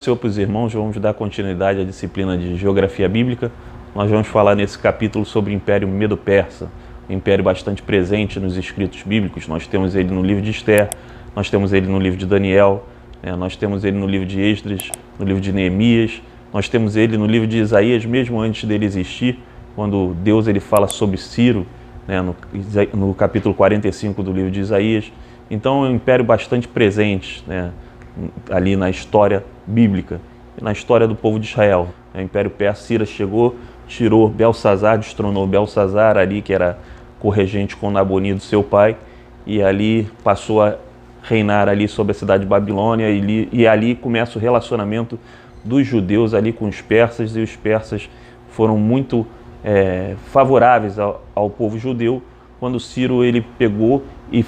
Senhor, para os irmãos, vamos dar continuidade à disciplina de Geografia Bíblica. Nós vamos falar nesse capítulo sobre o Império Medo-Persa, um império bastante presente nos escritos bíblicos. Nós temos ele no livro de Esther, nós temos ele no livro de Daniel, nós temos ele no livro de Esdras, no livro de Neemias, nós temos ele no livro de Isaías, mesmo antes dele existir, quando Deus ele fala sobre Ciro, no capítulo 45 do livro de Isaías. Então é um império bastante presente, ali na história bíblica e na história do povo de Israel. O Império Persa, Ciro chegou, tirou Belsazar, destronou Belsazar ali, que era corregente com Nabonido, seu pai, e ali passou a reinar ali sobre a cidade de Babilônia, e ali começa o relacionamento dos judeus ali com os persas, e os persas foram muito favoráveis ao povo judeu, quando Ciro ele pegou e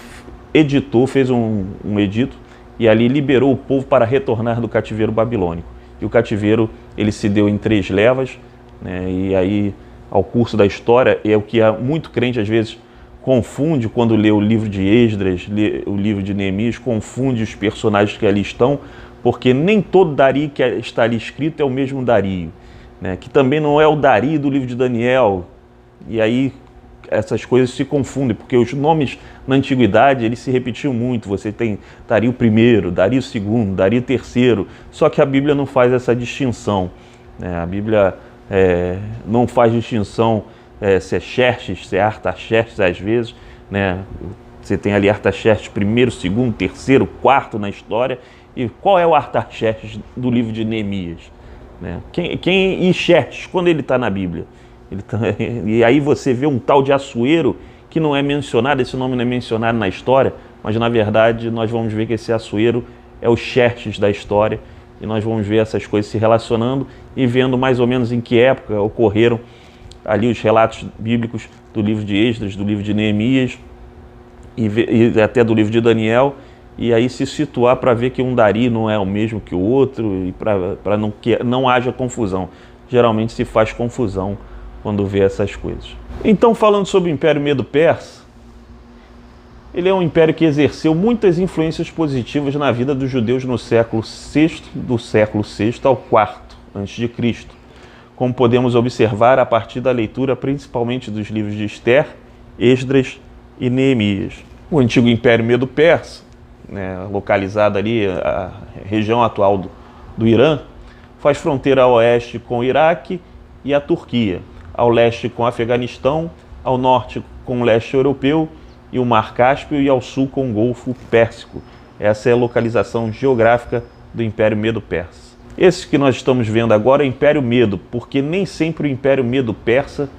editou, fez um edito, e ali liberou o povo para retornar do cativeiro babilônico. E o cativeiro ele se deu em 3 levas, e aí ao curso da história, é o que muito crente às vezes confunde quando lê o livro de Esdras, lê o livro de Neemias, confunde os personagens que ali estão, porque nem todo Dario que está ali escrito é o mesmo Dario, que também não é o Dario do livro de Daniel, e aí essas coisas se confundem, porque os nomes na antiguidade eles se repetiam muito. Você tem Dario I, Dario II, Dario III, só que a Bíblia não faz essa distinção. A Bíblia não faz distinção se é Xerxes, se é Artaxerxes às vezes. Você tem ali Artaxerxes I, II, III, IV na história. E qual é o Artaxerxes do livro de Neemias? E Xerxes, quando ele está na Bíblia? E aí você vê um tal de Assuero que não é mencionado, esse nome não é mencionado na história, mas na verdade nós vamos ver que esse Assuero é o Xerxes da história, e nós vamos ver essas coisas se relacionando e vendo mais ou menos em que época ocorreram ali os relatos bíblicos do livro de Esdras, do livro de Neemias e até do livro de Daniel, e aí se situar para ver que um Dario não é o mesmo que o outro, e para que não haja confusão. Geralmente se faz confusão quando vê essas coisas. Então, falando sobre o Império Medo-Persa, ele é um império que exerceu muitas influências positivas na vida dos judeus no século VI, do século VI ao IV a.C., como podemos observar a partir da leitura principalmente dos livros de Esther, Esdras e Neemias. O antigo Império Medo-Persa, localizado ali a região atual do Irã, faz fronteira ao oeste com o Iraque e a Turquia, ao leste com o Afeganistão, ao norte com o leste europeu e o Mar Cáspio, e ao sul com o Golfo Pérsico. Essa é a localização geográfica do Império Medo-Persa. Esse que nós estamos vendo agora é o Império Medo, porque nem sempre o Império Medo-Persa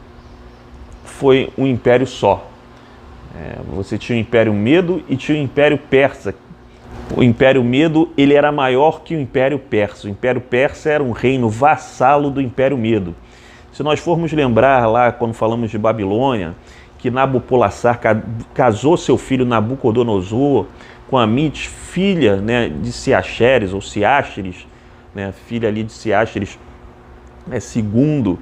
foi um império só. Você tinha o Império Medo e tinha o Império Persa. O Império Medo ele era maior que o Império Persa. O Império Persa era um reino vassalo do Império Medo. Se nós formos lembrar lá, quando falamos de Babilônia, que Nabopolassar casou seu filho Nabucodonosor com Amite, filha de Ciaxeres, ou Ciáxeres, filha ali de Ciáxeres, segundo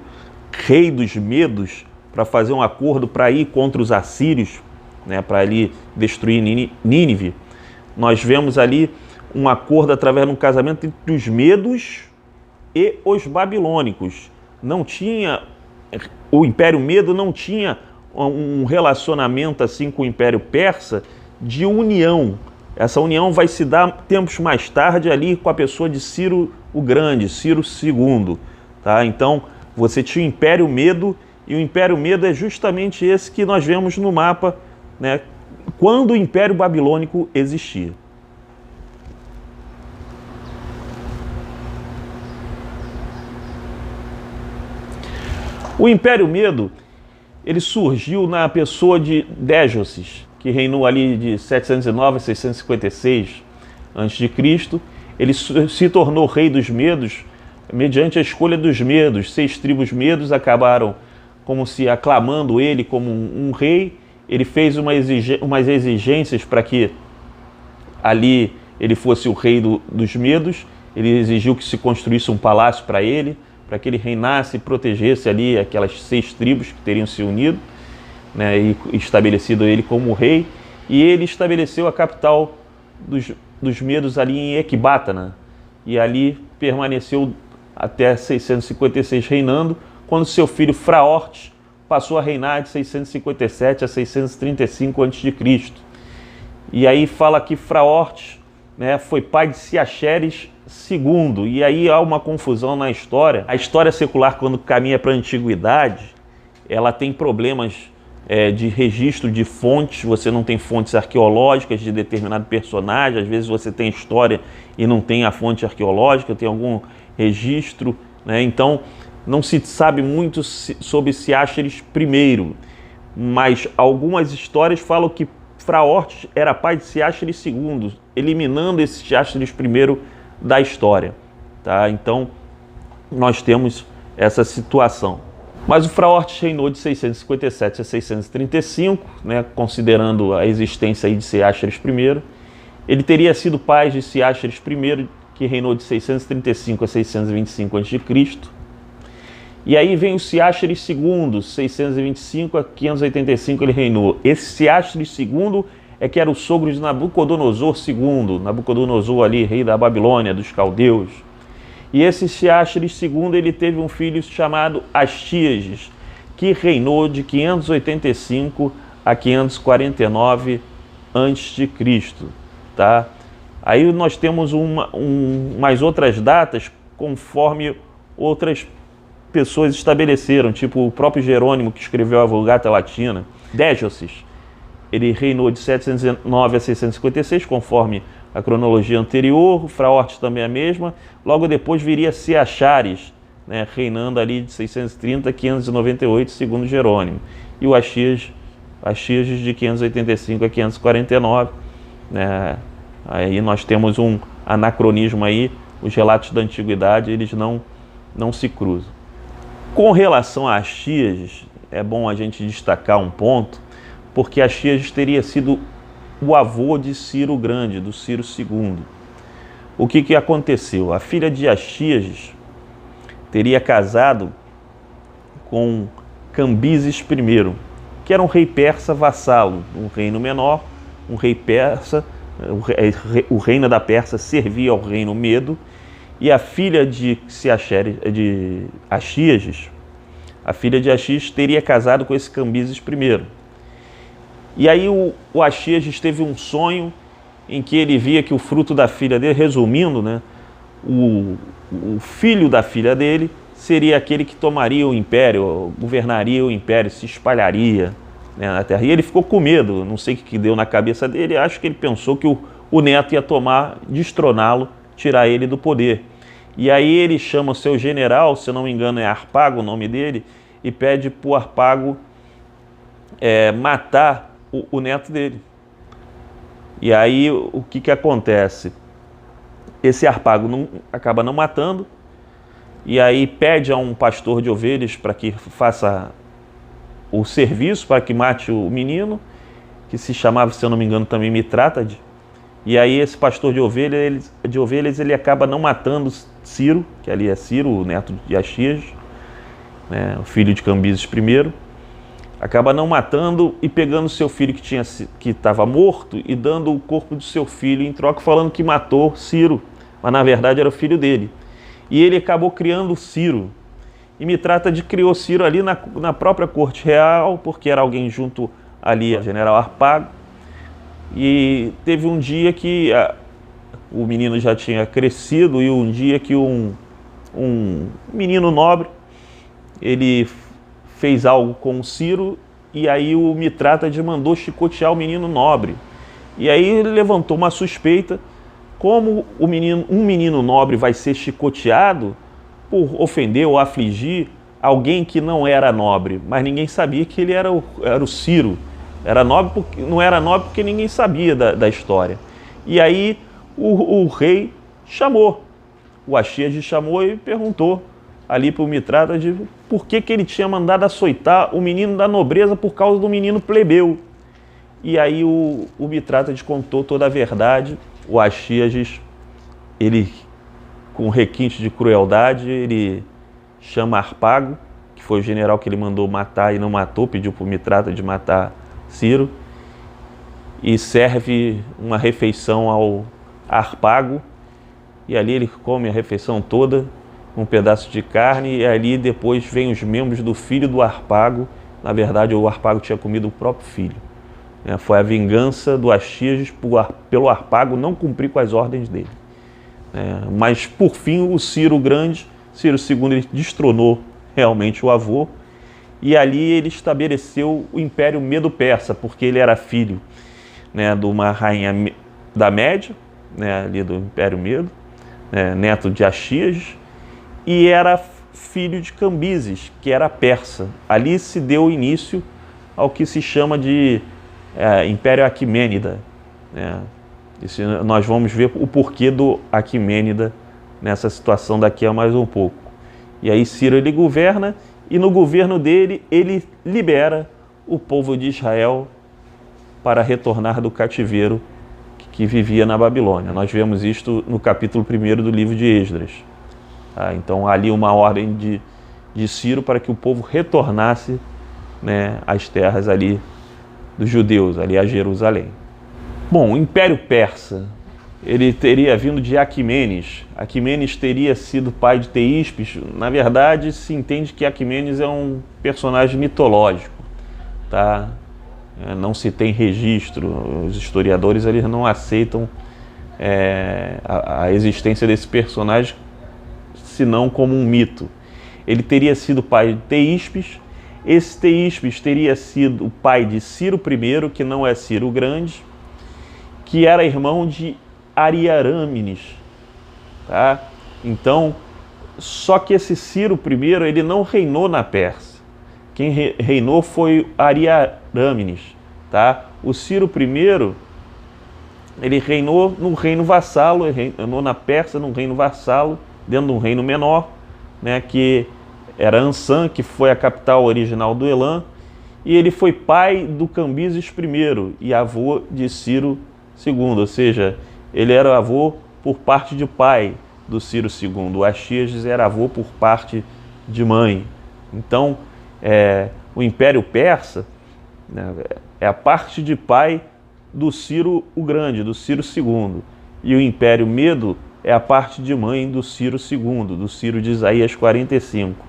rei dos Medos, para fazer um acordo para ir contra os assírios, para ali destruir Nínive. Nós vemos ali um acordo através de um casamento entre os Medos e os babilônicos. O Império Medo não tinha um relacionamento assim com o Império Persa de união. Essa união vai se dar tempos mais tarde ali com a pessoa de Ciro o Grande, Ciro II. Então você tinha o Império Medo, e o Império Medo é justamente esse que nós vemos no mapa, quando o Império Babilônico existia. O Império Medo ele surgiu na pessoa de Dégioces, que reinou ali de 709 a 656 a.C. Ele se tornou rei dos Medos mediante a escolha dos Medos. 6 tribos Medos acabaram como se aclamando ele como um rei. Ele fez umas exigências para que ali ele fosse o rei dos Medos. Ele exigiu que se construísse um palácio para ele, para que ele reinasse e protegesse ali aquelas 6 tribos que teriam se unido, e estabelecido ele como rei. E ele estabeleceu a capital dos Medos ali em Ecbátana, e ali permaneceu até 656 reinando, quando seu filho Fraortes passou a reinar de 657 a 635 a.C. E aí fala que Fraortes, né, foi pai de Ciaxeres II, e aí há uma confusão na história. A história secular, quando caminha para a antiguidade, ela tem problemas de registro de fontes. Você não tem fontes arqueológicas de determinado personagem, às vezes você tem história e não tem a fonte arqueológica, tem algum registro, né? Então não se sabe muito sobre Ciaxeres I, mas algumas histórias falam que Fraortes era pai de Ciaxeres II, eliminando esse Ciaxeres I da história, tá? Então nós temos essa situação. Mas o Fraortes reinou de 657 a 635, né, considerando a existência aí de Ciaxeres I. Ele teria sido pai de Ciaxeres I, que reinou de 635 a 625 a.C. E aí vem o Ciaxeres II, 625 a 585 ele reinou. Esse Ciaxeres II é que era o sogro de Nabucodonosor II, Nabucodonosor ali, rei da Babilônia, dos caldeus. E esse Ciaxeres II, ele teve um filho chamado Astíages, que reinou de 585 a 549 a.C., tá? Aí nós temos mais outras datas conforme outras pessoas estabeleceram, tipo o próprio Jerônimo, que escreveu a Vulgata Latina. Dégioces, ele reinou de 709 a 656, conforme a cronologia anterior. Fraortes também é a mesma. Logo depois viria Ciaxares, né, reinando ali de 630 a 598, segundo Jerônimo. E o Astíages de 585 a 549. Né? Aí nós temos um anacronismo aí, os relatos da antiguidade, eles não se cruzam. Com relação a Astíages, é bom a gente destacar um ponto, porque Astíages teria sido o avô de Ciro o Grande, do Ciro II. O que aconteceu? A filha de Astíages teria casado com Cambises I, que era um rei persa vassalo, um reino menor, um rei persa. O reino da Pérsia servia ao reino Medo, e a filha de Astíages, teria casado com esse Cambises I. E aí o Astíages teve um sonho em que ele via que o fruto da filha dele, resumindo, né, o filho da filha dele seria aquele que tomaria o império, governaria o império, se espalharia, né, na terra. E ele ficou com medo, não sei o que deu na cabeça dele, acho que ele pensou que o neto ia destroná-lo, tirar ele do poder. E aí ele chama o seu general, se não me engano é Harpago o nome dele, e pede para o Harpago matar o neto dele. E aí o que acontece? Esse Harpago acaba não matando, e aí pede a um pastor de ovelhas para que faça o serviço, para que mate o menino, que se chamava, se eu não me engano, também Mitrátate. E aí esse pastor de ovelhas ele acaba não matando Ciro, que ali é Ciro, o neto de Astíages, né, o filho de Cambises I, acaba não matando e pegando seu filho que estava morto e dando o corpo do seu filho em troca, falando que matou Ciro, mas na verdade era o filho dele. E ele acabou criando Ciro. E Mitrátate criou Ciro ali na própria corte real, porque era alguém junto ali ao general Harpago. E teve um dia que o menino já tinha crescido, e um dia que um menino nobre, ele fez algo com o Ciro, e aí o Mitrátate mandou chicotear o menino nobre. E aí ele levantou uma suspeita, como um menino nobre vai ser chicoteado por ofender ou afligir alguém que não era nobre, mas ninguém sabia que ele era o Ciro. Não era nobre porque ninguém sabia da história. E aí o rei chamou, o Astíages chamou e perguntou ali para o Mitrátate por que ele tinha mandado açoitar o menino da nobreza por causa do menino plebeu. E aí o Mitrátate contou toda a verdade. O Astíages, ele, com requinte de crueldade, ele chama Harpago, que foi o general que ele mandou matar e não matou, pediu para o Mitrátate matar Ciro, e serve uma refeição ao Harpago, e ali ele come a refeição toda, um pedaço de carne, e ali depois vem os membros do filho do Harpago. Na verdade, o Harpago tinha comido o próprio filho. Foi a vingança do Astiages pelo Harpago não cumprir com as ordens dele. Mas, por fim, o Ciro Grande, Ciro II, ele destronou realmente o avô, e ali ele estabeleceu o Império Medo-Persa, porque ele era filho, de uma rainha da Média, ali do Império Medo, neto de Astiages, e era filho de Cambises, que era persa. Ali se deu início ao que se chama de Império Aquimênida. Nós vamos ver o porquê do Aquimênida nessa situação daqui a mais um pouco. E aí Ciro ele governa, e no governo dele ele libera o povo de Israel para retornar do cativeiro que vivia na Babilônia. Nós vemos isto no capítulo 1 do livro de Esdras. Então ali uma ordem de Ciro para que o povo retornasse às terras ali dos judeus, ali a Jerusalém. Bom, o Império Persa, ele teria vindo de Aquimenes. Aquimenes teria sido pai de Teíspes. Na verdade, se entende que Aquimenes é um personagem mitológico, tá? Não se tem registro, os historiadores eles não aceitam a existência desse personagem, senão como um mito. Ele teria sido pai de Teíspes. Esse Teíspes teria sido o pai de Ciro I, que não é Ciro o Grande, que era irmão de Ariarâmenes, tá? Então, só que esse Ciro I, ele não reinou na Pérsia. Quem reinou foi Ariarâmenes, tá? O Ciro I, ele reinou num reino vassalo, ele reinou na Pérsia num reino vassalo, dentro de um reino menor, que era Ansã, que foi a capital original do Elam, e ele foi pai do Cambises I e avô de Ciro II, ou seja, ele era avô por parte de pai do Ciro II. O Astiages era avô por parte de mãe. Então, o Império Persa é a parte de pai do Ciro o Grande, do Ciro II. E o Império Medo é a parte de mãe do Ciro II, do Ciro de Isaías 45.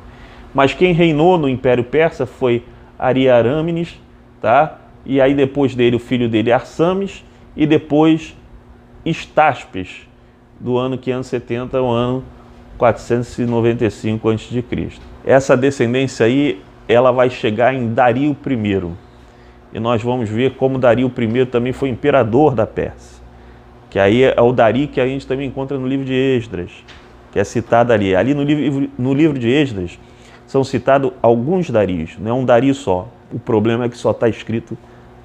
Mas quem reinou no Império Persa foi Ariarâmenes, tá? E aí depois dele o filho dele Arsames, e depois Estaspes, do ano 570 ao ano 495 a.C. Essa descendência aí, ela vai chegar em Dario I. E nós vamos ver como Dario I também foi imperador da Pérsia. Que aí é o Dario que a gente também encontra no livro de Esdras, que é citado ali. Ali no livro de Esdras são citados alguns Darios, não é um Dario só. O problema é que só está escrito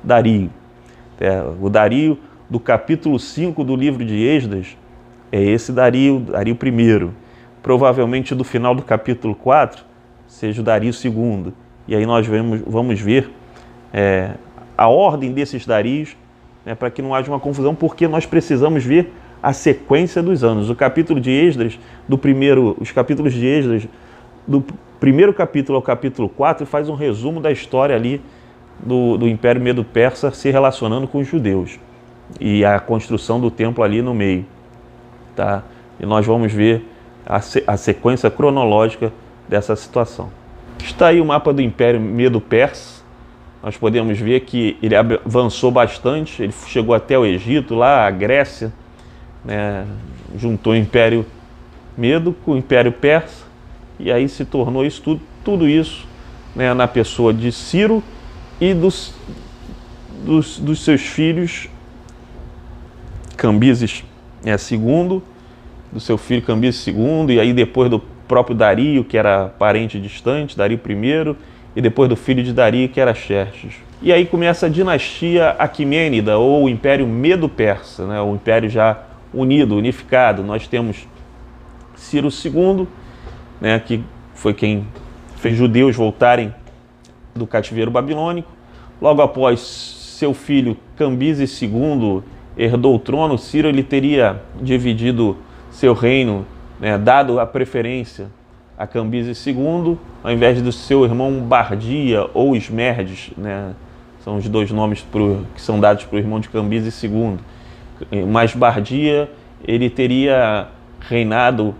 Dario. O Dario do capítulo 5 do livro de Esdras é esse Dario I. Provavelmente do final do capítulo 4 seja o Dario II. E aí nós vamos ver a ordem desses Darios, para que não haja uma confusão, porque nós precisamos ver a sequência dos anos. O capítulo de Esdras, os capítulos de Esdras, do primeiro capítulo ao capítulo 4, faz um resumo da história ali do Império Medo-Persa se relacionando com os judeus e a construção do templo ali no meio, tá? E nós vamos ver a sequência cronológica dessa situação. Está aí o mapa do Império Medo-Persa. Nós podemos ver que ele avançou bastante, ele chegou até o Egito, lá a Grécia, juntou o Império Medo com o Império Persa, e aí se tornou isso tudo isso na pessoa de Ciro e dos seus filhos Cambises II, do seu filho Cambises II, e aí depois do próprio Dario, que era parente distante, Dario I, e depois do filho de Dario, que era Xerxes. E aí começa a dinastia Aquimênida, ou o Império Medo-Persa, o Império já unido, unificado. Nós temos Ciro II, que foi quem fez judeus voltarem do cativeiro babilônico. Logo após, seu filho Cambises II herdou o trono. Ciro ele teria dividido seu reino, dado a preferência a Cambises II, ao invés do seu irmão Bardia ou Esmerdes, são os dois nomes que são dados para o irmão de Cambises II. Mas Bardia ele teria reinado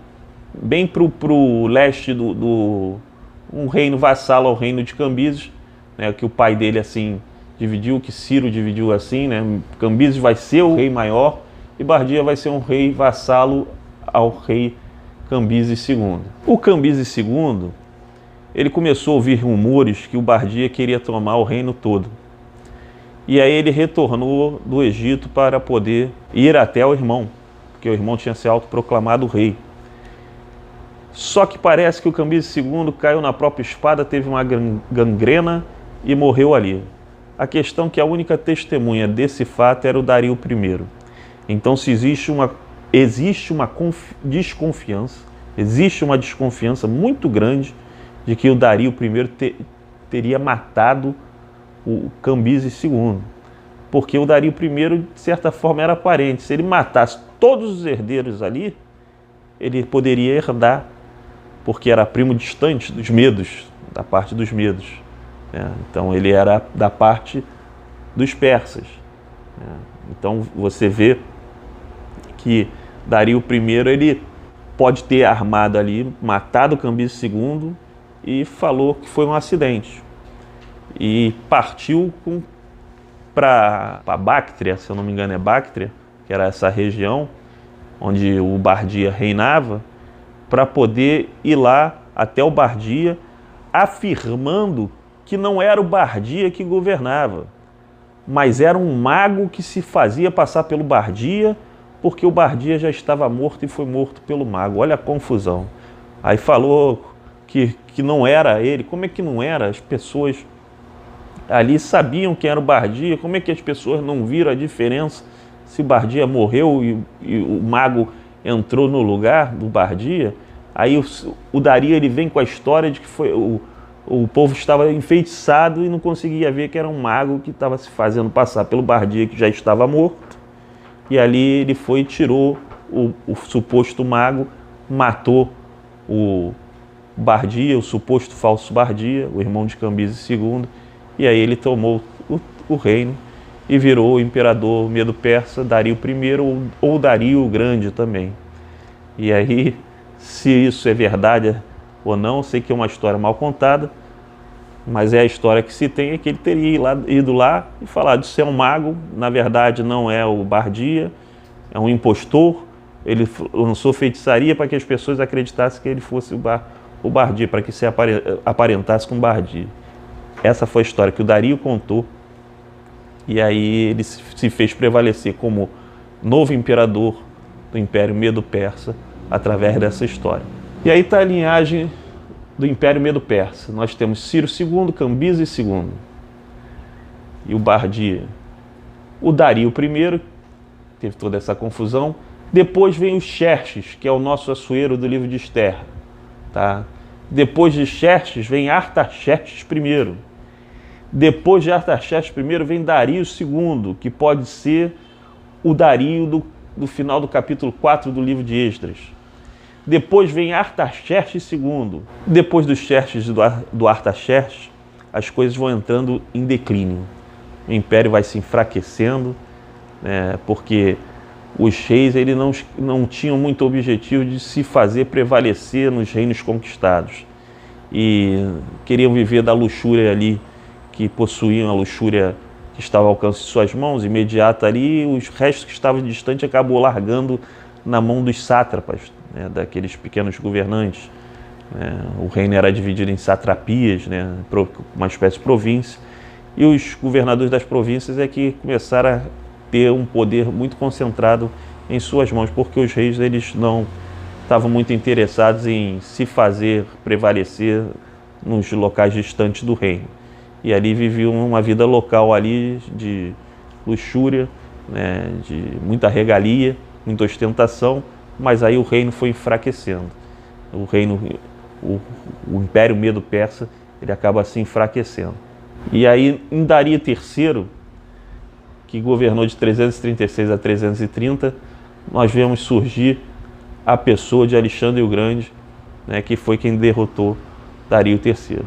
bem para o leste um reino vassalo ao reino de Cambises, né, que o pai dele assim dividiu, que Ciro dividiu assim, né? Cambises vai ser o rei maior e Bardia vai ser um rei vassalo ao rei Cambises II. O Cambises II, ele começou a ouvir rumores que o Bardia queria tomar o reino todo. E aí ele retornou do Egito para poder ir até o irmão, porque o irmão tinha se autoproclamado rei. Só que parece que o Cambises II caiu na própria espada, teve uma gangrena e morreu ali. A questão é que a única testemunha desse fato era o Dario I. Então, se existe uma desconfiança muito grande de que o Dario I teria matado o Cambises II. Porque o Dario I, de certa forma, era parente. Se ele matasse todos os herdeiros ali, ele poderia herdar, porque era primo distante dos Medos, da parte dos Medos. Então ele era da parte dos persas. Então você vê que Dario I ele pode ter armado ali, matado o Cambises II e falou que foi um acidente. E partiu para Bactria, se eu não me engano é Bactria, que era essa região onde o Bardia reinava, para poder ir lá até o Bardia, afirmando que não era o Bardia que governava, mas era um mago que se fazia passar pelo Bardia, porque o Bardia já estava morto e foi morto pelo mago. Olha a confusão. Aí falou que não era ele. Como é que não era? As pessoas ali sabiam quem era o Bardia. Como é que as pessoas não viram a diferença se o Bardia morreu e o mago entrou no lugar do Bardia? Aí o Dario ele vem com a história de que foi o povo estava enfeitiçado e não conseguia ver que era um mago que estava se fazendo passar pelo Bardia, que já estava morto. E ali ele foi e tirou o suposto mago, matou o Bardia, o suposto falso Bardia, o irmão de Cambises II, e aí ele tomou o reino e virou o imperador medo-persa Dario I ou Dario o Grande também. E aí, se isso é verdade ou não, sei que é uma história mal contada, mas é a história que se tem, é que ele teria ido lá e falado: isso é um mago, na verdade não é o Bardia, é um impostor, ele lançou feitiçaria para que as pessoas acreditassem que ele fosse o Bardia, para que se aparentasse com o Bardia. Essa foi a história que o Dario contou, e aí ele se fez prevalecer como novo imperador do Império Medo-Persa através dessa história. E aí está a linhagem do Império Medo-Persa. Nós temos Ciro II, Cambises II e o Bardia. O Dario I teve toda essa confusão. Depois vem o Xerxes, que é o nosso Assuero do livro de Esther. Tá? Depois de Xerxes vem Artaxerxes I. Depois de Artaxerxes I vem Dario II, que pode ser o Dario do final do capítulo 4 do livro de Esdras. Depois vem Artaxerxes II. Depois do Xerxes e do Artaxerxes, as coisas vão entrando em declínio. O império vai se enfraquecendo, né, porque os reis ele não tinham muito objetivo de se fazer prevalecer nos reinos conquistados. E queriam viver da luxúria ali, que possuíam a luxúria que estava ao alcance de suas mãos, imediata ali, os restos que estavam distantes acabou largando na mão dos sátrapas, né, daqueles pequenos governantes. O reino era dividido em satrapias, né, uma espécie de província, e os governadores das províncias é que começaram a ter um poder muito concentrado em suas mãos, porque os reis eles não estavam muito interessados em se fazer prevalecer nos locais distantes do reino. E ali viviam uma vida local ali de luxúria, né, de muita regalia, muita ostentação, mas aí o reino foi enfraquecendo. O Império Medo-Persa, ele acaba se enfraquecendo. E aí, em Dario III, que governou de 336 a 330, nós vemos surgir a pessoa de Alexandre o Grande, né, que foi quem derrotou Dario III.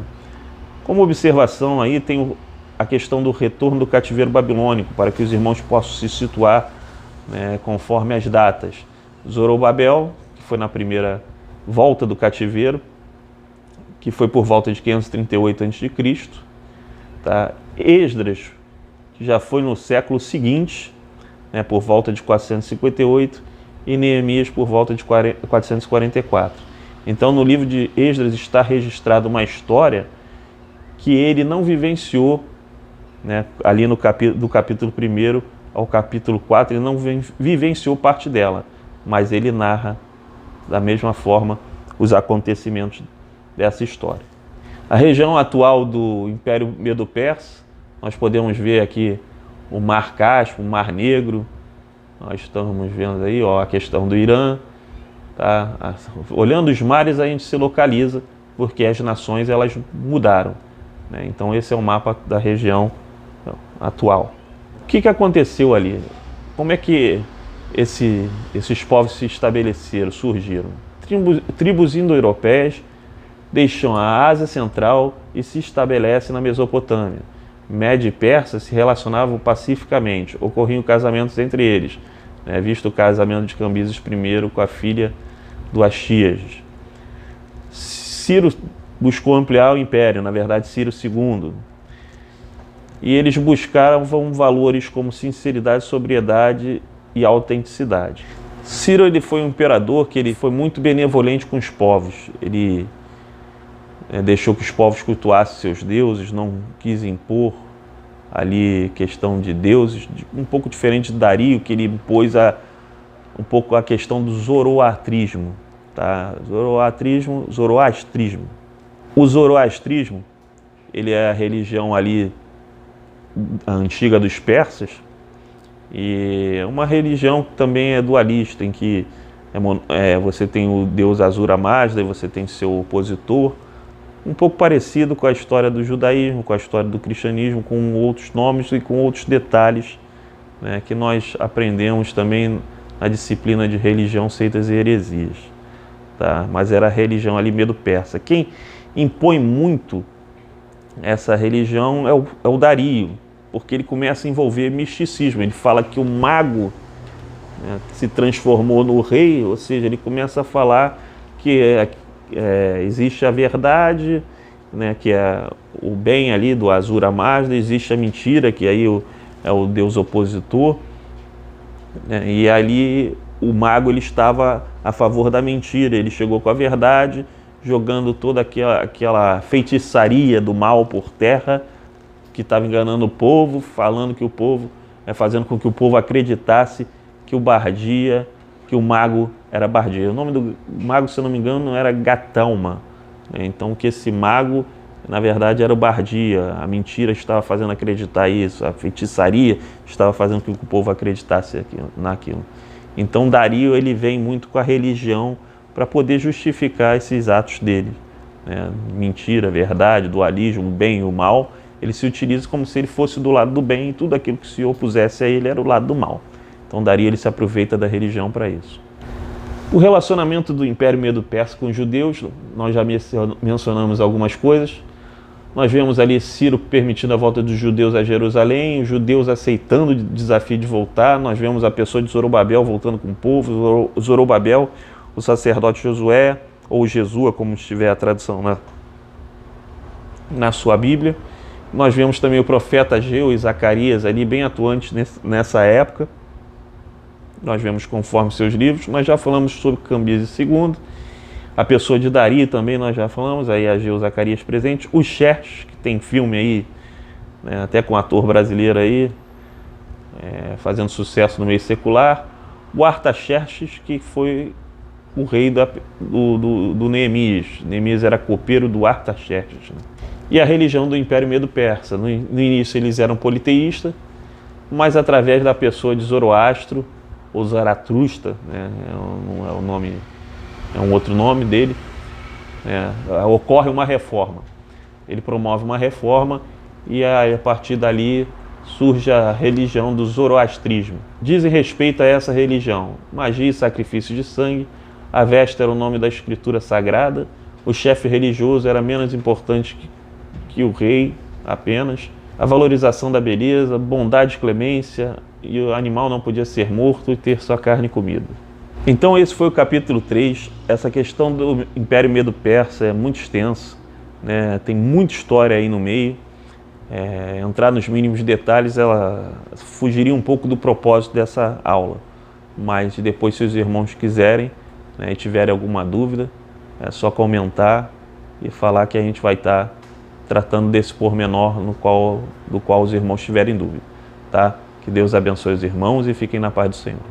Como observação aí tem a questão do retorno do cativeiro babilônico, para que os irmãos possam se situar, né, conforme as datas. Zorobabel, que foi na primeira volta do cativeiro, que foi por volta de 538 a.C., tá? Esdras, que já foi no século seguinte, né, por volta de 458, e Neemias por volta de 444. Então, no livro de Esdras está registrada uma história que ele não vivenciou, né, ali do capítulo 1 ao capítulo 4, ele não vivenciou parte dela, mas ele narra da mesma forma os acontecimentos dessa história. A região atual do Império Medo-Persa, nós podemos ver aqui o Mar Cáspio, o Mar Negro, nós estamos vendo aí a questão do Irã, tá? Olhando os mares a gente se localiza, porque as nações elas mudaram, né? Então esse é o mapa da região atual. O que aconteceu ali? Como é que esses povos se estabeleceram, surgiram? Tribos indo-europeias deixam a Ásia Central e se estabelecem na Mesopotâmia. Média e Persa se relacionavam pacificamente, ocorriam casamentos entre eles, né, visto o casamento de Cambises I com a filha do Axias. Ciro buscou ampliar o império, na verdade Ciro II, e eles buscaram valores como sinceridade, sobriedade e autenticidade. Ciro ele foi um imperador que ele foi muito benevolente com os povos, ele deixou que os povos cultuassem seus deuses, não quis impor ali questão de deuses, um pouco diferente de Dario, que ele impôs um pouco a questão do zoroastrismo. Tá? Zoroastrismo. O zoroastrismo, ele é a religião ali antiga dos persas, e é uma religião que também é dualista, em que você tem o deus Ahura Mazda e você tem seu opositor, um pouco parecido com a história do judaísmo, com a história do cristianismo, com outros nomes e com outros detalhes, né, que nós aprendemos também na disciplina de religião, seitas e heresias. Tá? Mas era a religião ali medo-persa. Quem impõe muito essa religião é o Dario, porque ele começa a envolver misticismo. Ele fala que o mago, né, se transformou no rei, ou seja, ele começa a falar que existe a verdade, né, que é o bem ali do Ahura Mazda, existe a mentira, que aí é o deus opositor, né, e ali o mago ele estava a favor da mentira, ele chegou com a verdade, jogando toda aquela feitiçaria do mal por terra, que estava enganando o povo, falando que o povo, fazendo com que o povo acreditasse que o Bardia, que o mago era Bardia. O nome do mago, se eu não me engano, não era Gatalma, né? Então que esse mago, na verdade, era o Bardia. A mentira estava fazendo acreditar isso, a feitiçaria estava fazendo com que o povo acreditasse naquilo. Então Dario ele vem muito com a religião para poder justificar esses atos dele, né? Mentira, verdade, dualismo, o bem e o mal. Ele se utiliza como se ele fosse do lado do bem, e tudo aquilo que se opusesse a ele era o lado do mal. Então Dario ele se aproveita da religião para isso. O relacionamento do Império Medo-Persa com os judeus, nós já mencionamos algumas coisas. Nós vemos ali Ciro permitindo a volta dos judeus a Jerusalém, os judeus aceitando o desafio de voltar. Nós vemos a pessoa de Zorobabel voltando com o povo, Zorobabel, o sacerdote Josué, ou Jesua, como estiver a tradução na sua Bíblia. Nós vemos também o profeta Ageu e Zacarias ali bem atuantes nessa época. Nós vemos conforme seus livros. Nós já falamos sobre Cambises II. A pessoa de Dario também nós já falamos. Aí Ageu e Zacarias presentes. O Xerxes, que tem filme aí, né, até com um ator brasileiro aí, fazendo sucesso no meio secular. O Artaxerxes, que foi o rei do Neemias. Neemias era copeiro do Artaxerxes, né? E a religião do Império Medo-Persa. No início eles eram politeístas, mas através da pessoa de Zoroastro, ou Zaratrusta, né, não é o nome, é um outro nome dele, ocorre uma reforma. Ele promove uma reforma e a partir dali surge a religião do zoroastrismo. Dizem respeito a essa religião: magia e sacrifício de sangue, a Vesta era o nome da escritura sagrada, o chefe religioso era menos importante que o rei apenas, a valorização da beleza, bondade e clemência, e o animal não podia ser morto e ter sua carne comida. Então esse foi o capítulo 3. Essa questão do Império Medo-Persa é muito extensa, né? Tem muita história aí no meio. Entrar nos mínimos detalhes, ela fugiria um pouco do propósito dessa aula. Mas depois, se os irmãos quiserem, né, e tiverem alguma dúvida, é só comentar e falar que a gente vai estar tratando desse pormenor do qual os irmãos tiverem dúvida. Tá? Que Deus abençoe os irmãos e fiquem na paz do Senhor.